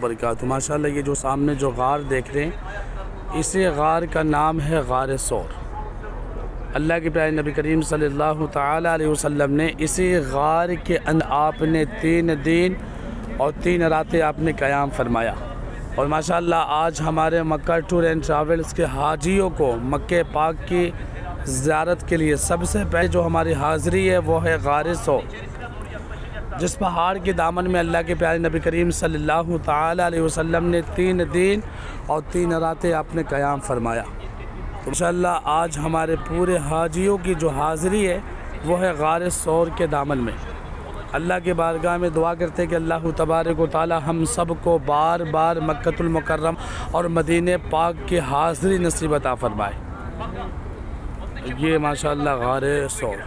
برکاتہ۔ ماشاءاللہ یہ جو سامنے جو غار دیکھ رہے ہیں اسی غار کا نام ہے غار ثور۔ اللہ کے پیارے نبی کریم صلی اللہ تعالی علیہ وسلم نے اسی غار کے اندر آپ نے 3 دن اور 3 راتیں آپ نے قیام فرمایا۔ اور ماشاءاللہ آج ہمارے مکہ ٹور اینڈ ٹریولز کے حاجیوں کو مکہ پاک کی زیارت کے لیے سب سے پہلے جو ہماری حاضری ہے وہ ہے غار ثور، جس پہاڑ کے دامن میں اللہ کے پیارے نبی کریم صلی اللہ تعالی علیہ وسلم نے 3 دن اور 3 راتیں آپ نے قیام فرمایا۔ تو انشاءاللہ آج ہمارے پورے حاجیوں کی جو حاضری ہے وہ ہے غار ثور کے دامن میں۔ اللہ کے بارگاہ میں دعا کرتے کہ اللہ تبارک و تعالی ہم سب کو بار بار مکہ المکرم اور مدینہ پاک کی حاضری نصیب عطا فرمائے۔ یہ ماشاءاللہ غار ثور۔